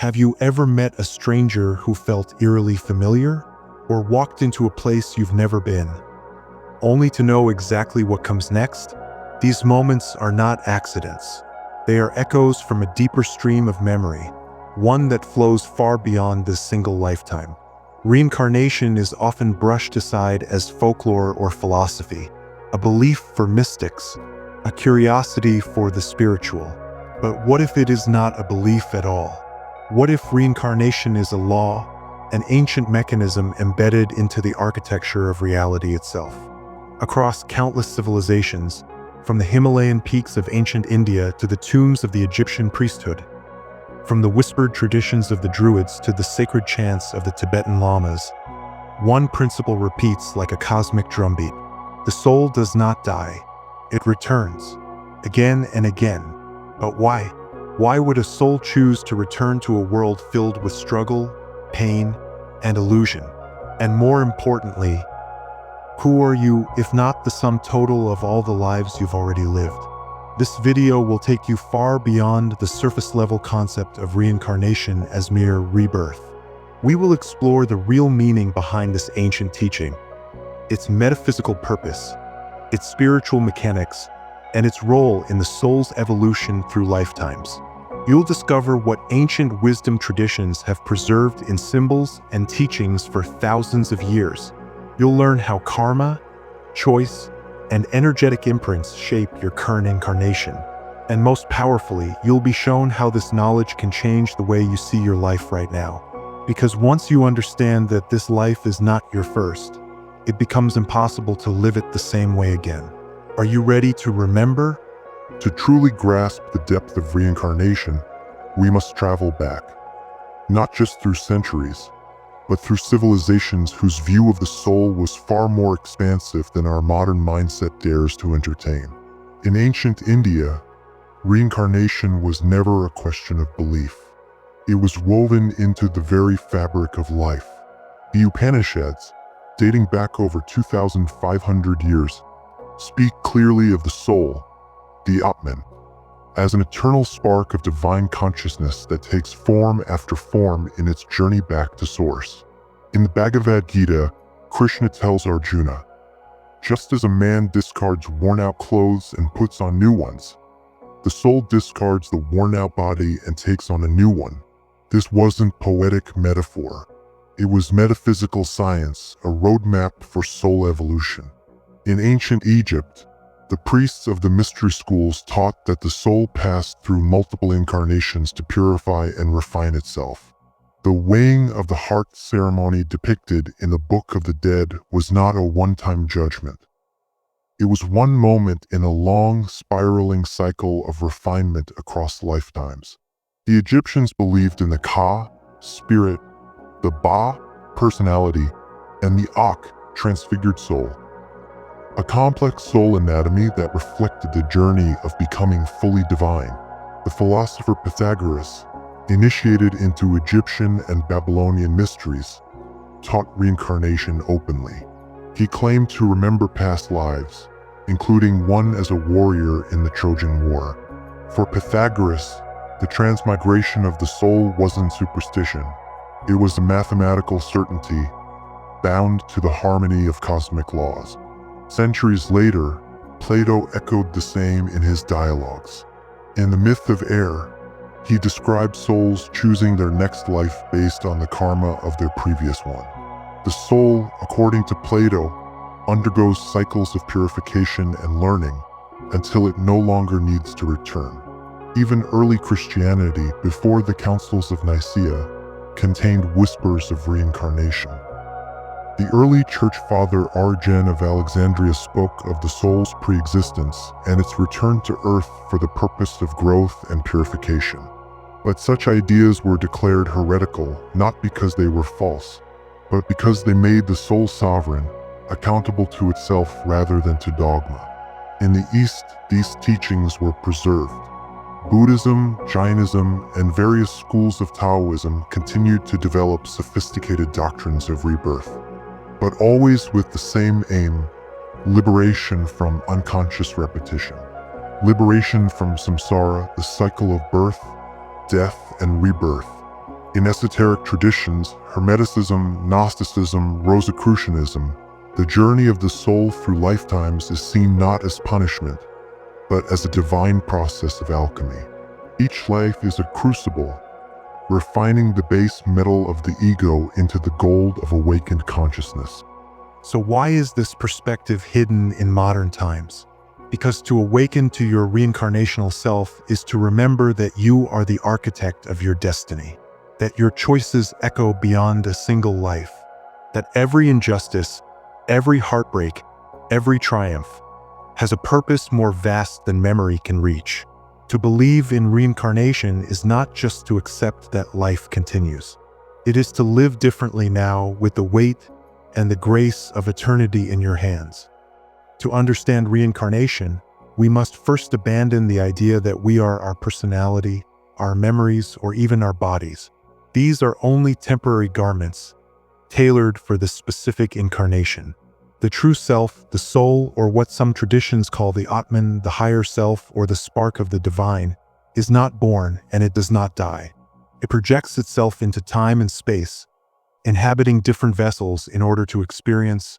Have you ever met a stranger who felt eerily familiar, or walked into a place you've never been, only to know exactly what comes next? These moments are not accidents. They are echoes from a deeper stream of memory, one that flows far beyond this single lifetime. Reincarnation is often brushed aside as folklore or philosophy, a belief for mystics, a curiosity for the spiritual. But what if it is not a belief at all? What if reincarnation is a law, an ancient mechanism embedded into the architecture of reality itself? Across countless civilizations, from the Himalayan peaks of ancient India to the tombs of the Egyptian priesthood, from the whispered traditions of the Druids to the sacred chants of the Tibetan lamas, one principle repeats like a cosmic drumbeat. The soul does not die. It returns, again and again. But why? Why would a soul choose to return to a world filled with struggle, pain, and illusion? And more importantly, who are you if not the sum total of all the lives you've already lived? This video will take you far beyond the surface-level concept of reincarnation as mere rebirth. We will explore the real meaning behind this ancient teaching, its metaphysical purpose, its spiritual mechanics, and its role in the soul's evolution through lifetimes. You'll discover what ancient wisdom traditions have preserved in symbols and teachings for thousands of years. You'll learn how karma, choice, and energetic imprints shape your current incarnation. And most powerfully, you'll be shown how this knowledge can change the way you see your life right now. Because once you understand that this life is not your first, it becomes impossible to live it the same way again. Are you ready to remember? To truly grasp the depth of reincarnation, we must travel back, not just through centuries, but through civilizations whose view of the soul was far more expansive than our modern mindset dares to entertain. In ancient India, reincarnation was never a question of belief. It was woven into the very fabric of life. The Upanishads, dating back over 2,500 years, speak clearly of the soul, the Atman, as an eternal spark of divine consciousness that takes form after form in its journey back to source. In the Bhagavad Gita, Krishna tells Arjuna, just as a man discards worn-out clothes and puts on new ones, the soul discards the worn-out body and takes on a new one. This wasn't poetic metaphor. It was metaphysical science, a roadmap for soul evolution. In ancient Egypt, the priests of the mystery schools taught that the soul passed through multiple incarnations to purify and refine itself. The weighing of the heart ceremony depicted in the Book of the Dead was not a one-time judgment. It was one moment in a long, spiraling cycle of refinement across lifetimes. The Egyptians believed in the Ka, spirit, the Ba, personality, and the Ak, transfigured soul. A complex soul anatomy that reflected the journey of becoming fully divine. The philosopher Pythagoras, initiated into Egyptian and Babylonian mysteries, taught reincarnation openly. He claimed to remember past lives, including one as a warrior in the Trojan War. For Pythagoras, the transmigration of the soul wasn't superstition. It was a mathematical certainty, bound to the harmony of cosmic laws. Centuries later, Plato echoed the same in his dialogues. In the myth of air, he described souls choosing their next life based on the karma of their previous one. The soul, according to Plato, undergoes cycles of purification and learning until it no longer needs to return. Even early Christianity, before the councils of Nicaea, contained whispers of reincarnation. The early church father Origen of Alexandria spoke of the soul's pre-existence and its return to earth for the purpose of growth and purification. But such ideas were declared heretical, not because they were false, but because they made the soul sovereign, accountable to itself rather than to dogma. In the East, these teachings were preserved. Buddhism, Jainism, and various schools of Taoism continued to develop sophisticated doctrines of rebirth, but always with the same aim: liberation from unconscious repetition. Liberation from samsara, the cycle of birth, death, and rebirth. In esoteric traditions, Hermeticism, Gnosticism, Rosicrucianism, the journey of the soul through lifetimes is seen not as punishment, but as a divine process of alchemy. Each life is a crucible, refining the base metal of the ego into the gold of awakened consciousness. So why is this perspective hidden in modern times? Because to awaken to your reincarnational self is to remember that you are the architect of your destiny, that your choices echo beyond a single life, that every injustice, every heartbreak, every triumph has a purpose more vast than memory can reach. To believe in reincarnation is not just to accept that life continues. It is to live differently now with the weight and the grace of eternity in your hands. To understand reincarnation, we must first abandon the idea that we are our personality, our memories, or even our bodies. These are only temporary garments, tailored for the specific incarnation. The true self, the soul, or what some traditions call the Atman, the higher self, or the spark of the divine, is not born and it does not die. It projects itself into time and space, inhabiting different vessels in order to experience,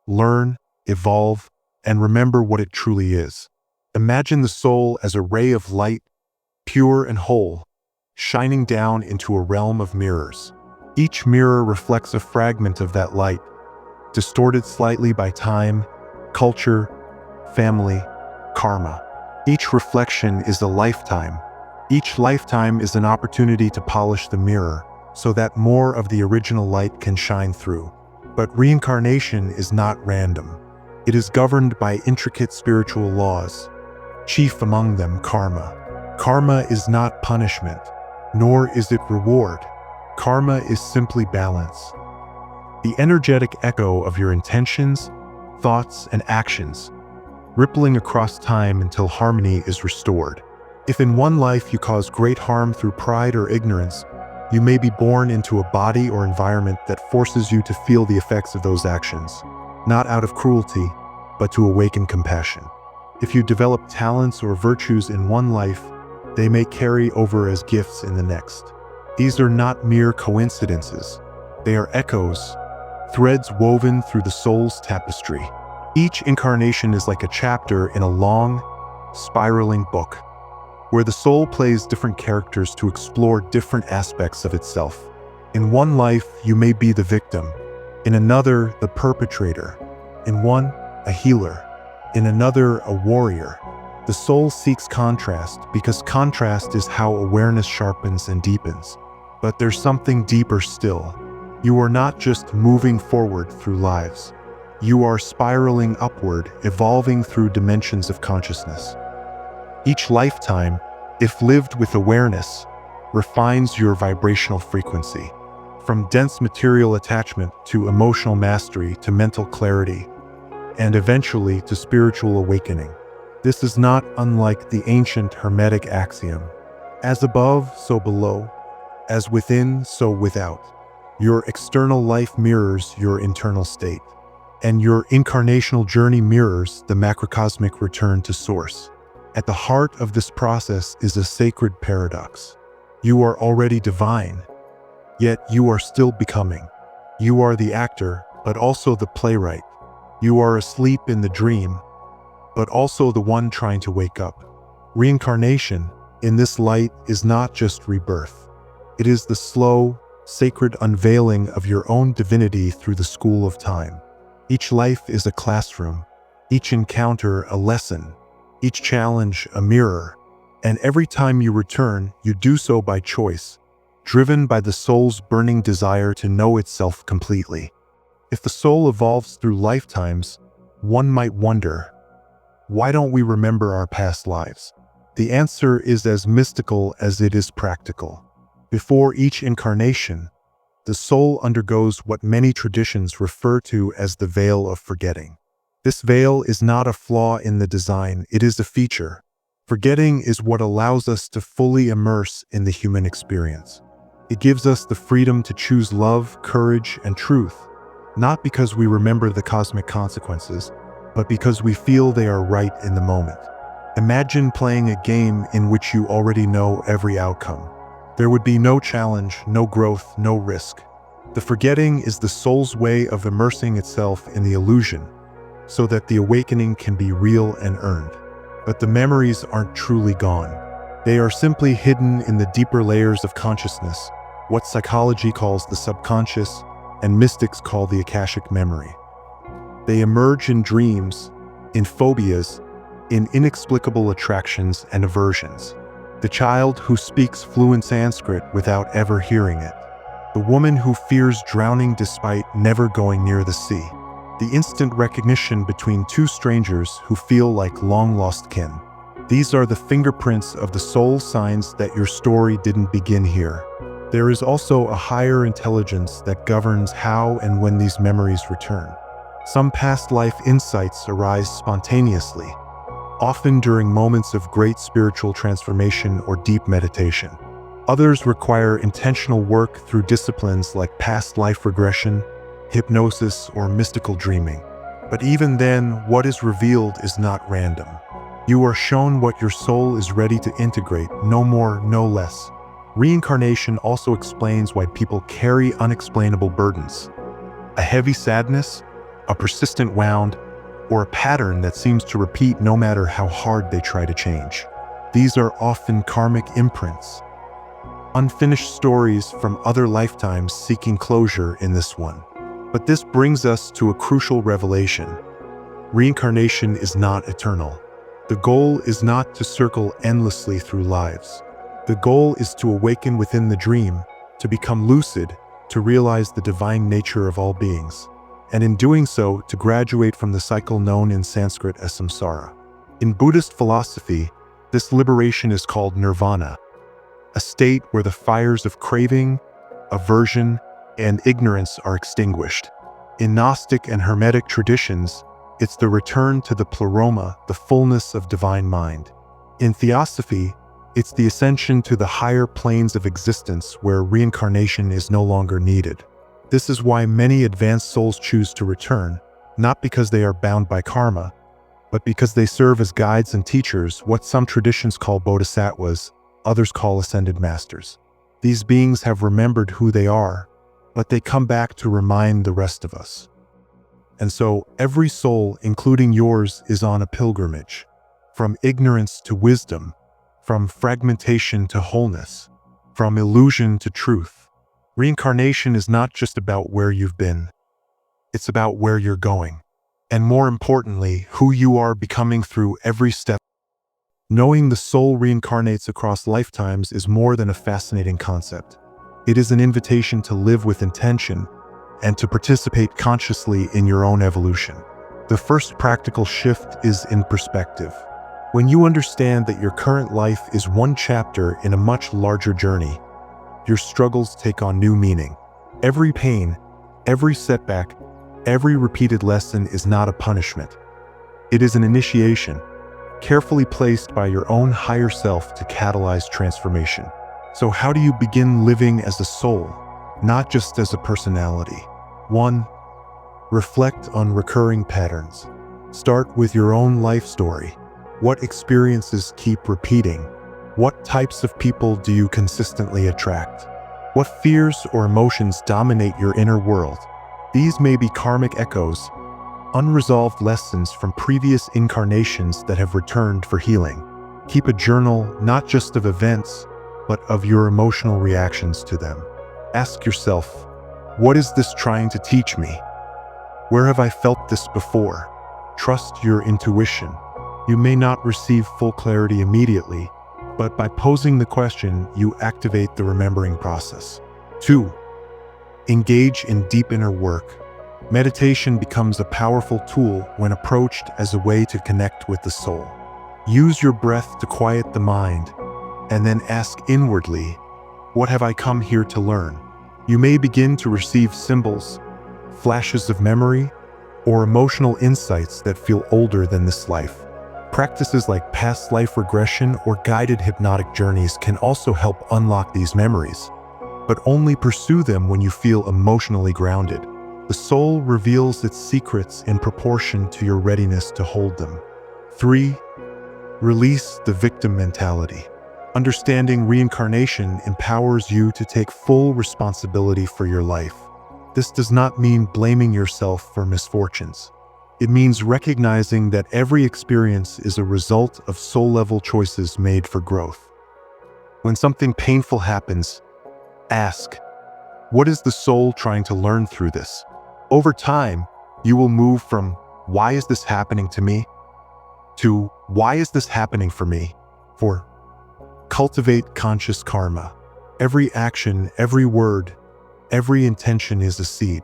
learn, evolve, and remember what it truly is. Imagine the soul as a ray of light, pure and whole, shining down into a realm of mirrors. Each mirror reflects a fragment of that light, distorted slightly by time, culture, family, karma. Each reflection is a lifetime. Each lifetime is an opportunity to polish the mirror so that more of the original light can shine through. But reincarnation is not random. It is governed by intricate spiritual laws, chief among them karma. Karma is not punishment, nor is it reward. Karma is simply balance. The energetic echo of your intentions, thoughts, and actions, rippling across time until harmony is restored. If in one life you cause great harm through pride or ignorance, you may be born into a body or environment that forces you to feel the effects of those actions, not out of cruelty, but to awaken compassion. If you develop talents or virtues in one life, they may carry over as gifts in the next. These are not mere coincidences. They are echoes, threads woven through the soul's tapestry. Each incarnation is like a chapter in a long, spiraling book, where the soul plays different characters to explore different aspects of itself. In one life, you may be the victim. In another, the perpetrator. In one, a healer. In another, a warrior. The soul seeks contrast because contrast is how awareness sharpens and deepens. But there's something deeper still. You are not just moving forward through lives. You are spiraling upward, evolving through dimensions of consciousness. Each lifetime, if lived with awareness, refines your vibrational frequency. From dense material attachment to emotional mastery to mental clarity, and eventually to spiritual awakening. This is not unlike the ancient Hermetic axiom, as above, so below, as within, so without. Your external life mirrors your internal state, and your incarnational journey mirrors the macrocosmic return to source. At the heart of this process is a sacred paradox. You are already divine, yet you are still becoming. You are the actor, but also the playwright. You are asleep in the dream, but also the one trying to wake up. Reincarnation, in this light, is not just rebirth. It is the slow, sacred unveiling of your own divinity through the school of time. Each life is a classroom, each encounter a lesson, each challenge a mirror, and every time you return, you do so by choice, driven by the soul's burning desire to know itself completely. If the soul evolves through lifetimes, one might wonder, why don't we remember our past lives? The answer is as mystical as it is practical. Before each incarnation, the soul undergoes what many traditions refer to as the veil of forgetting. This veil is not a flaw in the design, it is a feature. Forgetting is what allows us to fully immerse in the human experience. It gives us the freedom to choose love, courage, and truth, not because we remember the cosmic consequences, but because we feel they are right in the moment. Imagine playing a game in which you already know every outcome. There would be no challenge, no growth, no risk. The forgetting is the soul's way of immersing itself in the illusion, so that the awakening can be real and earned. But the memories aren't truly gone. They are simply hidden in the deeper layers of consciousness, what psychology calls the subconscious, and mystics call the Akashic memory. They emerge in dreams, in phobias, in inexplicable attractions and aversions. The child who speaks fluent Sanskrit without ever hearing it. The woman who fears drowning despite never going near the sea. The instant recognition between two strangers who feel like long-lost kin. These are the fingerprints of the soul, signs that your story didn't begin here. There is also a higher intelligence that governs how and when these memories return. Some past life insights arise spontaneously, often during moments of great spiritual transformation or deep meditation. Others require intentional work through disciplines like past life regression, hypnosis, or mystical dreaming. But even then, what is revealed is not random. You are shown what your soul is ready to integrate, no more, no less. Reincarnation also explains why people carry unexplainable burdens. A heavy sadness, a persistent wound, or a pattern that seems to repeat no matter how hard they try to change. These are often karmic imprints, unfinished stories from other lifetimes seeking closure in this one. But this brings us to a crucial revelation. Reincarnation is not eternal. The goal is not to circle endlessly through lives. The goal is to awaken within the dream, to become lucid, to realize the divine nature of all beings, and in doing so, to graduate from the cycle known in Sanskrit as samsara. In Buddhist philosophy, this liberation is called nirvana, a state where the fires of craving, aversion, and ignorance are extinguished. In Gnostic and Hermetic traditions, it's the return to the pleroma, the fullness of divine mind. In Theosophy, it's the ascension to the higher planes of existence where reincarnation is no longer needed. This is why many advanced souls choose to return, not because they are bound by karma, but because they serve as guides and teachers, what some traditions call bodhisattvas, others call ascended masters. These beings have remembered who they are, but they come back to remind the rest of us. And so every soul, including yours, is on a pilgrimage, from ignorance to wisdom, from fragmentation to wholeness, from illusion to truth. Reincarnation is not just about where you've been, it's about where you're going, and more importantly, who you are becoming through every step. Knowing the soul reincarnates across lifetimes is more than a fascinating concept. It is an invitation to live with intention and to participate consciously in your own evolution. The first practical shift is in perspective. When you understand that your current life is one chapter in a much larger journey, your struggles take on new meaning. Every pain, every setback, every repeated lesson is not a punishment. It is an initiation, carefully placed by your own higher self to catalyze transformation. So how do you begin living as a soul, not just as a personality? 1. Reflect on recurring patterns. Start with your own life story. What experiences keep repeating? What types of people do you consistently attract? What fears or emotions dominate your inner world? These may be karmic echoes, unresolved lessons from previous incarnations that have returned for healing. Keep a journal not just of events, but of your emotional reactions to them. Ask yourself, what is this trying to teach me? Where have I felt this before? Trust your intuition. You may not receive full clarity immediately, but by posing the question, you activate the remembering process. 2. Engage in deep inner work. Meditation becomes a powerful tool when approached as a way to connect with the soul. Use your breath to quiet the mind, and then ask inwardly, what have I come here to learn? You may begin to receive symbols, flashes of memory, or emotional insights that feel older than this life. Practices like past life regression or guided hypnotic journeys can also help unlock these memories, but only pursue them when you feel emotionally grounded. The soul reveals its secrets in proportion to your readiness to hold them. 3. Release the victim mentality. Understanding reincarnation empowers you to take full responsibility for your life. This does not mean blaming yourself for misfortunes. It means recognizing that every experience is a result of soul-level choices made for growth. When something painful happens, ask, what is the soul trying to learn through this? Over time, you will move from, why is this happening to me? To, why is this happening for me? For cultivate conscious karma. Every action, every word, every intention is a seed.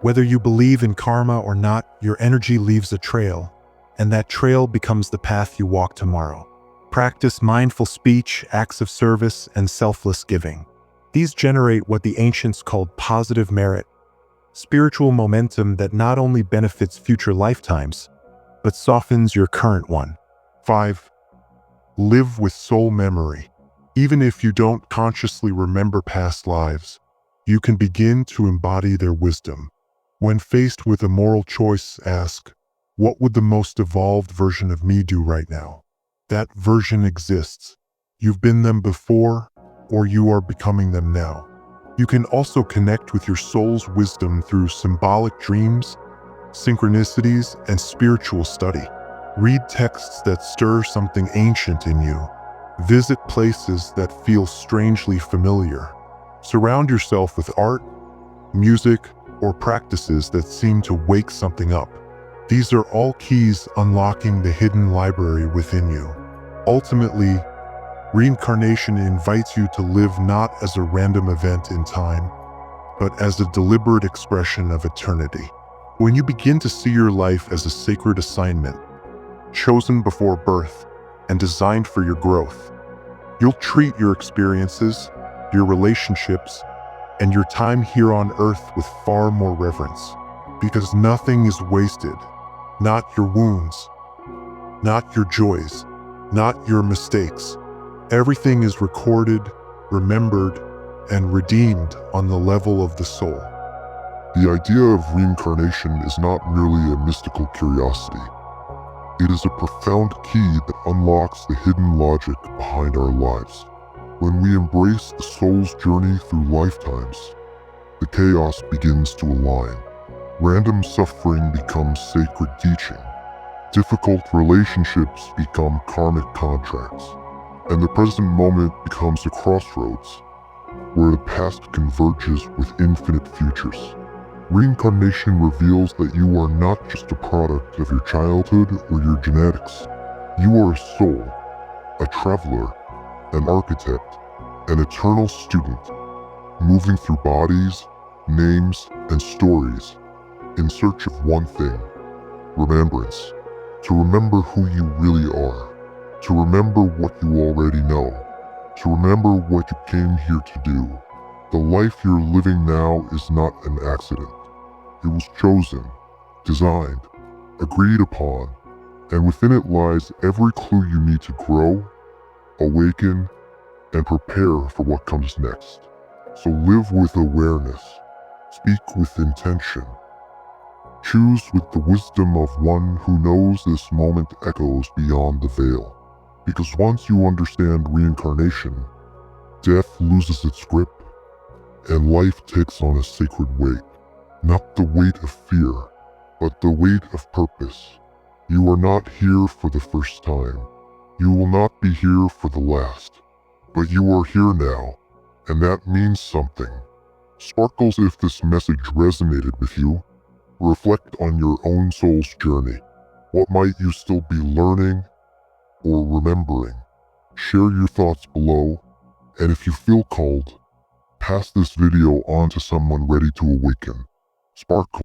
Whether you believe in karma or not, your energy leaves a trail, and that trail becomes the path you walk tomorrow. Practice mindful speech, acts of service, and selfless giving. These generate what the ancients called positive merit, spiritual momentum that not only benefits future lifetimes, but softens your current one. 5. Live with soul memory. Even if you don't consciously remember past lives, you can begin to embody their wisdom. When faced with a moral choice, ask, what would the most evolved version of me do right now? That version exists. You've been them before, or you are becoming them now. You can also connect with your soul's wisdom through symbolic dreams, synchronicities, and spiritual study. Read texts that stir something ancient in you. Visit places that feel strangely familiar. Surround yourself with art, music, or practices that seem to wake something up. These are all keys unlocking the hidden library within you. Ultimately, reincarnation invites you to live not as a random event in time, but as a deliberate expression of eternity. When you begin to see your life as a sacred assignment, chosen before birth and designed for your growth, you'll treat your experiences, your relationships, and your time here on earth with far more reverence. Because nothing is wasted. Not your wounds, not your joys, not your mistakes. Everything is recorded, remembered, and redeemed on the level of the soul. The idea of reincarnation is not merely a mystical curiosity. It is a profound key that unlocks the hidden logic behind our lives. When we embrace the soul's journey through lifetimes, the chaos begins to align. Random suffering becomes sacred teaching. Difficult relationships become karmic contracts. And the present moment becomes a crossroads, where the past converges with infinite futures. Reincarnation reveals that you are not just a product of your childhood or your genetics. You are a soul, a traveler, an architect, an eternal student, moving through bodies, names, and stories in search of one thing: remembrance. To remember who you really are, to remember what you already know, to remember what you came here to do. The life you're living now is not an accident. It was chosen, designed, agreed upon, and within it lies every clue you need to grow, awaken, and prepare for what comes next. So live with awareness, speak with intention, choose with the wisdom of one who knows this moment echoes beyond the veil. Because once you understand reincarnation, death loses its grip, and life takes on a sacred weight. Not the weight of fear, but the weight of purpose. You are not here for the first time. You will not be here for the last. But you are here now, and that means something. Sparkles, if this message resonated with you, reflect on your own soul's journey. What might you still be learning or remembering? Share your thoughts below, and if you feel called, pass this video on to someone ready to awaken. Sparkle.